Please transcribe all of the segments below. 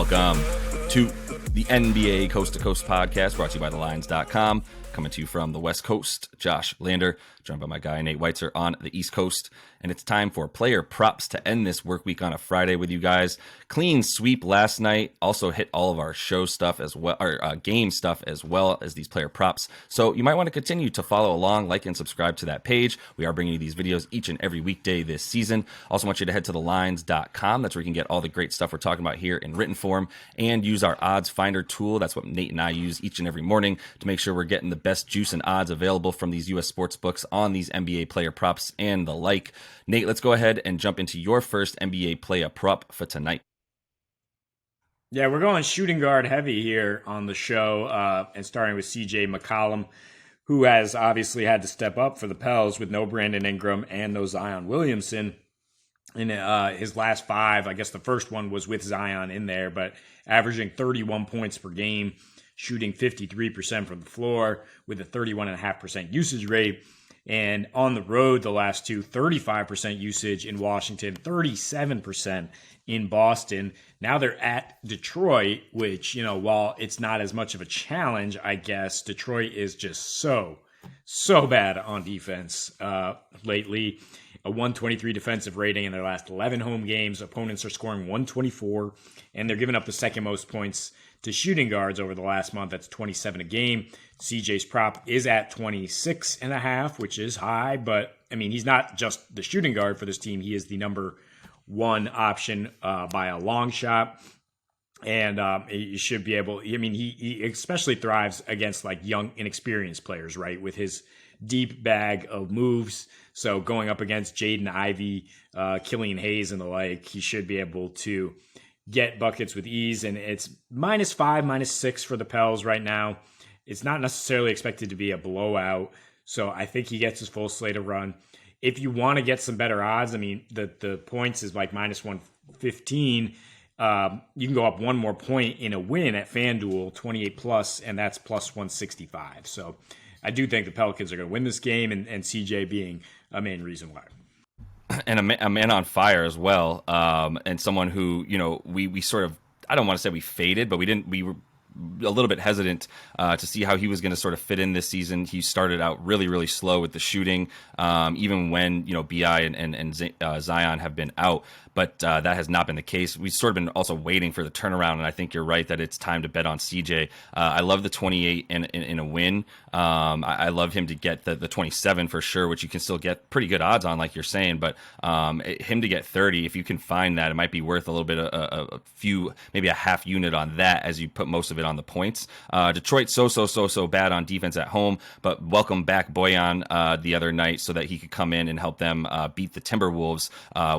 Welcome to the NBA Coast to Coast podcast, brought to you by thelines.com. Coming to you from the West Coast, Josh Lander, joined by my guy Nate Weitzer on the East Coast. And it's time for player props to end this work week on a Friday with you guys. Clean sweep last night. Also hit all of our show stuff as well, our game stuff as well as these player props. So you might want to continue to follow along, like and subscribe to that page. We are bringing you these videos each and every weekday this season. Also want you to head to thelines.com. That's where you can get all the great stuff we're talking about here in written form, and use our odds finder tool. That's what Nate and I use each and every morning to make sure we're getting the best juice and odds available from these U.S. sports books on these NBA player props and the like. Nate, let's go ahead and jump into your first NBA player prop for tonight. Yeah, we're going shooting guard heavy here on the show, and starting with CJ McCollum, who has obviously had to step up for the Pels with no Brandon Ingram and no Zion Williamson. In his last five, I guess the first one was with Zion in there, but averaging 31 points per game, shooting 53% from the floor with a 31.5% usage rate. And on the road, the last two, 35% usage in Washington, 37% in Boston. Now they're at Detroit, which, you know, while it's not as much of a challenge, I guess, Detroit is just so bad on defense lately. A 123 defensive rating in their last 11 home games. Opponents are scoring 124, and they're giving up the second most points to shooting guards over the last month. That's 27 a game. CJ's prop is at 26.5, which is high, but I mean, he's not just the shooting guard for this team. He is the number one option by a long shot. And he should be able, I mean, he especially thrives against like young, inexperienced players, right? With his deep bag of moves. So going up against Jaden Ivey, Killian Hayes and the like, he should be able to get buckets with ease. And it's -5, -6 for the Pels right now. It's not necessarily expected to be a blowout. So I think he gets his full slate of run. If you want to get some better odds, I mean, the points is like -115. You can go up one more point in a win at FanDuel, 28 plus, and that's +165. So I do think the Pelicans are going to win this game, and CJ being a main reason why. And a man on fire as well, and someone who, you know, we sort of, I don't want to say we faded, but we were a little bit hesitant to see how he was going to sort of fit in this season. He started out really slow with the shooting, even when, you know, BI and Zion have been out. But that has not been the case. We've sort of been also waiting for the turnaround, and I think you're right that it's time to bet on CJ. I love the 28 in a win. I love him to get the 27 for sure, which you can still get pretty good odds on, like you're saying. But him to get 30, if you can find that, it might be worth a little bit, a few, maybe a half unit on that as you put most of it on the points. Detroit so bad on defense at home, but welcome back Bojan the other night so that he could come in and help them beat the Timberwolves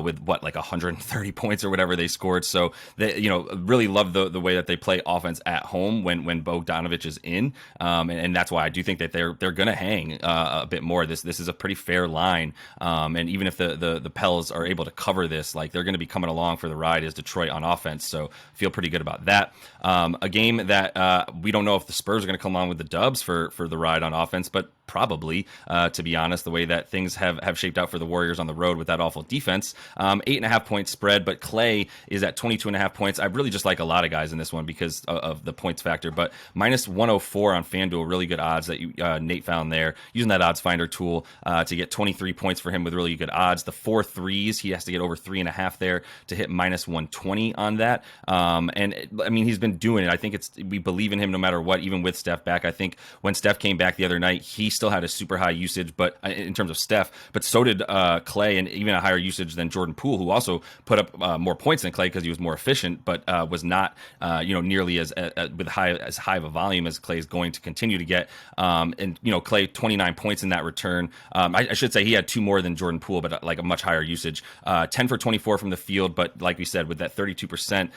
with like 130 points or whatever they scored. So they, you know, really love the way that they play offense at home when Bogdanovic is in, and that's why I do think that they're going to hang a bit more. This is a pretty fair line, and even if the Pels are able to cover this, like they're going to be coming along for the ride as Detroit on offense. So feel pretty good about that. A game that we don't know if the Spurs are going to come on with the dubs for the ride on offense, but probably, to be honest, the way that things have shaped out for the Warriors on the road with that awful defense. 8.5 point spread, but Klay is at 22.5 points. I really just like a lot of guys in this one because of the points factor, but -104 on FanDuel, really good odds that Nate found there, using that odds finder tool to get 23 points for him with really good odds. The 4 threes, he has to get over 3.5 there to hit -120 on that. I mean, he's been doing it. I think we believe in him no matter what, even with Steph back. I think when Steph came back the other night, he still had a super high usage, but in terms of Steph, but so did Klay, and even a higher usage than Jordan Poole, who also put up more points than Klay because he was more efficient, but was not nearly as high of a volume as Klay is going to continue to get. And you know, Klay 29 points in that return. I should say he had 2 more than Jordan Poole, but like a much higher usage. 10 for 24 from the field, but like we said, with that 32%,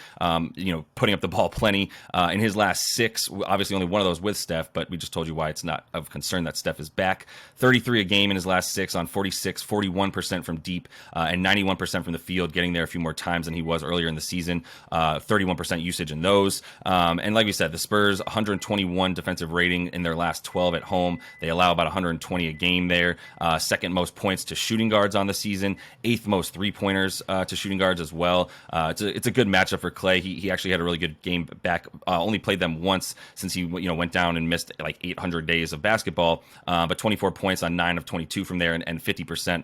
putting up the ball plenty. In his last 6, obviously only one of those with Steph, but we just told you why it's not of concern that Steph Steph is back. 33 a game in his last 6 on 46, 41% from deep, and 91% from the field, getting there a few more times than he was earlier in the season. 31% usage in those. And like we said, the Spurs, 121 defensive rating in their last 12 at home. They allow about 120 a game there. Second most points to shooting guards on the season. 8th most three-pointers to shooting guards as well. It's a good matchup for Klay. He actually had a really good game back. Only played them once since he went down and missed like 800 days of basketball. But 24 points on 9 of 22 from there, and 50%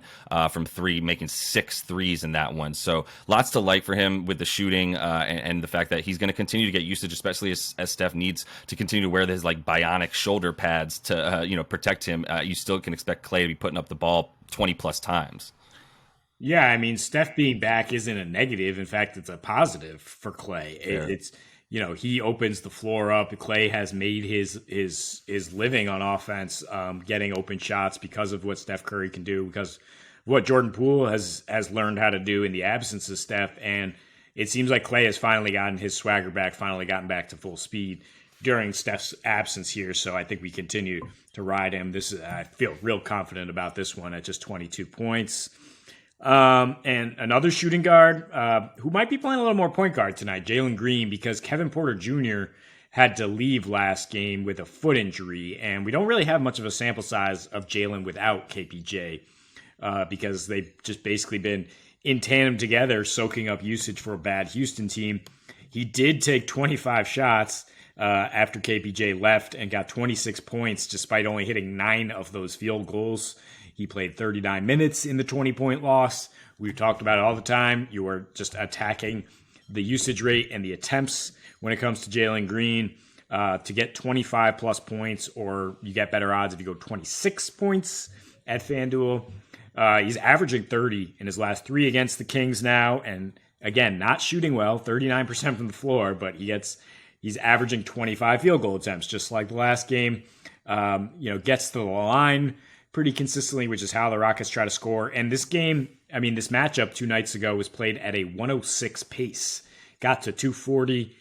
from 3, making 6 threes in that one. So lots to like for him with the shooting and the fact that he's going to continue to get usage, especially as Steph needs to continue to wear his like bionic shoulder pads to protect him. You still can expect Klay to be putting up the ball 20 plus times. Yeah, I mean, Steph being back isn't a negative. In fact, it's a positive for Klay. It's he opens the floor up. Klay has made his living on offense, getting open shots because of what Steph Curry can do, because of what Jordan Poole has learned how to do in the absence of Steph. And it seems like Klay has finally gotten his swagger back, finally gotten back to full speed during Steph's absence here. So I think we continue to ride him. I feel real confident about this one at just 22 points. And another shooting guard who might be playing a little more point guard tonight, Jalen Green, because Kevin Porter Jr. had to leave last game with a foot injury. And we don't really have much of a sample size of Jalen without KPJ because they've just basically been in tandem together, soaking up usage for a bad Houston team. He did take 25 shots after KPJ left and got 26 points despite only hitting 9 of those field goals. He played 39 minutes in the 20-point loss. We've talked about it all the time. You are just attacking the usage rate and the attempts when it comes to Jalen Green to get 25-plus points, or you get better odds if you go 26 points at FanDuel. He's averaging 30 in his last 3 against the Kings now, and again, not shooting well, 39% from the floor, but he's averaging 25 field goal attempts, just like the last game. Gets to the line pretty consistently, which is how the Rockets try to score. And this game, this matchup 2 nights ago was played at a 106 pace. Got to 240.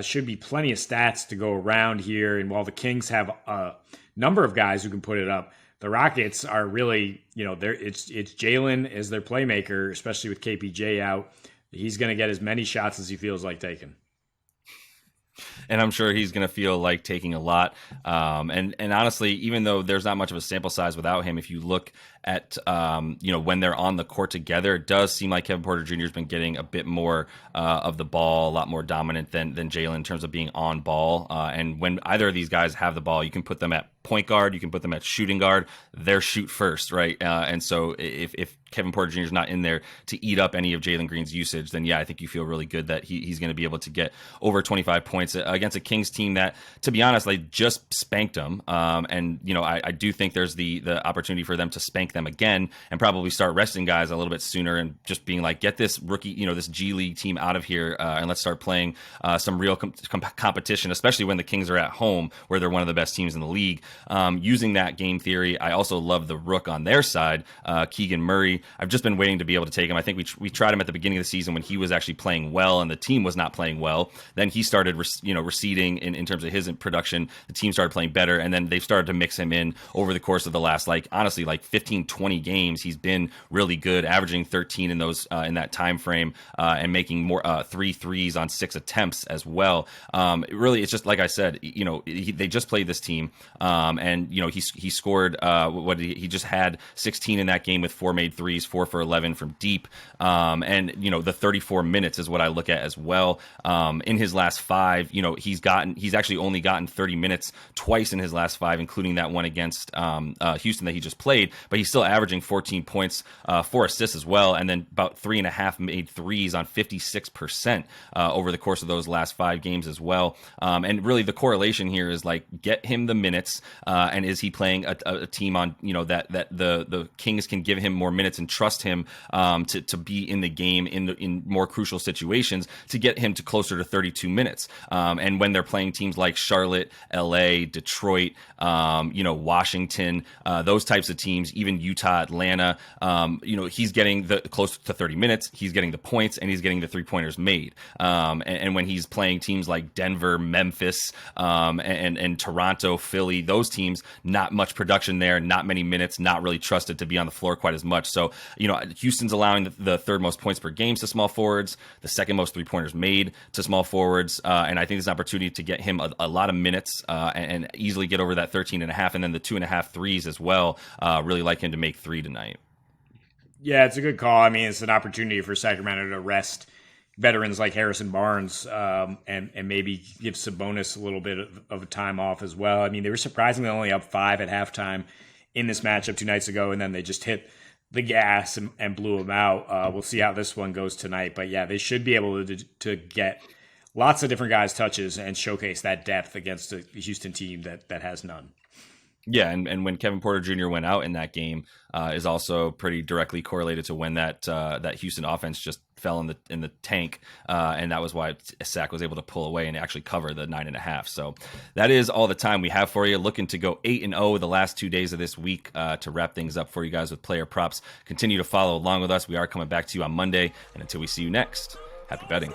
Should be plenty of stats to go around here. And while the Kings have a number of guys who can put it up, the Rockets are really, it's Jalen as their playmaker, especially with KPJ out. He's going to get as many shots as he feels like taking. And I'm sure he's going to feel like taking a lot. And honestly, even though there's not much of a sample size without him, if you look at, when they're on the court together, it does seem like Kevin Porter Jr. has been getting a bit more of the ball, a lot more dominant than Jalen in terms of being on ball. And when either of these guys have the ball, you can put them at point guard, you can put them at shooting guard. They're shoot first, right? And so if Kevin Porter Jr. is not in there to eat up any of Jalen Green's usage, then yeah, I think you feel really good that he's going to be able to get over 25 points against a Kings team that, to be honest, they just spanked them. I do think there's the opportunity for them to spank them again and probably start resting guys a little bit sooner and just being like, get this rookie, this G League team out of here and let's start playing some real competition, especially when the Kings are at home where they're one of the best teams in the league. Using that game theory, I also love the rook on their side, Keegan Murray. I've just been waiting to be able to take him. I think we tried him at the beginning of the season when he was actually playing well and the team was not playing well. Then he started receding in terms of his production. The team started playing better, and then they've started to mix him in over the course of the last 15, 20 games. He's been really good, averaging 13 in those in that time frame and making more 3 threes on 6 attempts as well. Really, it's just like I said, they just played this team. And he scored he just had 16 in that game with 4 made threes, 4 for 11 from deep. The 34 minutes is what I look at as well. In his last 5, he's actually only gotten 30 minutes twice in his last 5, including that one against Houston that he just played. But he's still averaging 14 points, 4 assists as well, and then about 3.5 made threes on 56% over the course of those last 5 games as well. And really, the correlation here is get him the minutes. And is he playing a team on that the Kings can give him more minutes and trust him to be in the game in more crucial situations to get him to closer to 32 minutes. And when they're playing teams like Charlotte, LA, Detroit, Washington, those types of teams, even Utah, Atlanta, he's getting the close to 30 minutes. He's getting the points and he's getting the 3-pointers made. And when he's playing teams like Denver, Memphis, and Toronto, Philly, those those teams, not much production there, not many minutes, not really trusted to be on the floor quite as much. So, Houston's allowing the third most points per game to small forwards, the second most 3-pointers made to small forwards. And I think there's an opportunity to get him a lot of minutes and easily get over that 13.5, and then the 2.5 threes as well. Really like him to make 3 tonight. Yeah, it's a good call. I mean, it's an opportunity for Sacramento to rest veterans like Harrison Barnes and maybe give Sabonis a little bit of a time off as well. I mean, they were surprisingly only up 5 at halftime in this matchup 2 nights ago, and then they just hit the gas and blew them out. We'll see how this one goes tonight. But yeah, they should be able to get lots of different guys touches and showcase that depth against a Houston team that has none. Yeah, and when Kevin Porter Jr. went out in that game is also pretty directly correlated to when that Houston offense just fell in the tank, and that was why Sac was able to pull away and actually cover the 9.5. So that is all the time we have for you. Looking to go 8-0 the last 2 days of this week to wrap things up for you guys with player props. Continue to follow along with us. We are coming back to you on Monday, and until we see you next, happy betting.